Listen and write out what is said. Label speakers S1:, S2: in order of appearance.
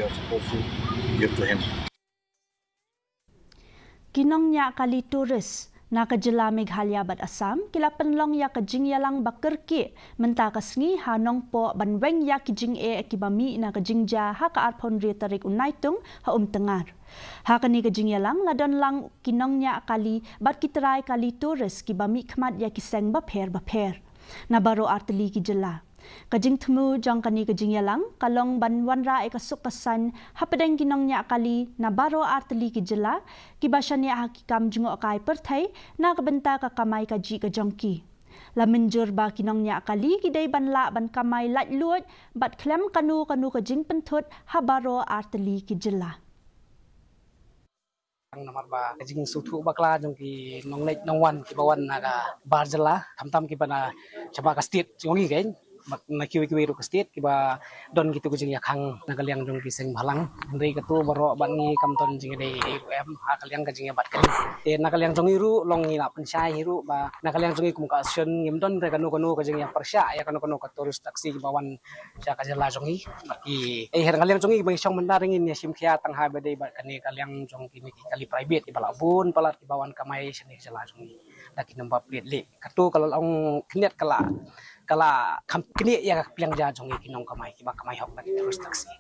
S1: we are supposed to give to him.
S2: Nongniah-Kali turis na kajela Meghalaya bat Assam kila Pynlong ya ka Jingialang ba Kyrkieh menta ka sngi hanong po banweng ya ki Jingialang ki bami na ka Jingjia ha ka arpon ri tarik unaitung ha Umtyngar. Ha kani ka Jingialang ladon lang ki Nongniah-Kali bat kitrai kali turis ki bami khmat ya ki seng ba pher na baro arteli ki jela. Kajing temu jang kani ka Jingialang kalong ban wanra e kasuk kasan hapadeng ki Nongniah-Kali na baro arteli ki jela ki basyanya hakikam jungo kai perthai na kabenta ka kamai ka ji ka jongki. La menjur ba ki Nongniah-Kali ki dai ban la ban kamai lat luot bat klem kanu ka jing pentut ha baro arteli ki jela.
S3: Ang namar ba kajing sutu bakla jong ki nongwan ki bawan naga barjela tam ki bana coba ka state jongi kain na kiwi ru ka state ki ba don gitu kucing yakang nagaliang jong ki seng balang ndai katu baro bangi kamton jing dei em ha kaliang kajing bat kan nagaliang jongi ru long ni la pensai hiru ba nagaliang jongi kum ka action ngimdon re kanu kajing ya persya ya kanu ka turus taksi ki bawan sya ka jela jongi ki her kaliang jongi bang syong mendaringin ya sim khia tang ha bedei ba kani kaliang jong ki kali private ki balabun palat ki bawan kamai seni jela jongi dak ki namba plate le katu kalau long kniat kala kam kini ya piang ja jongi kinong kamai ki ba kamai hok lagi terus taksi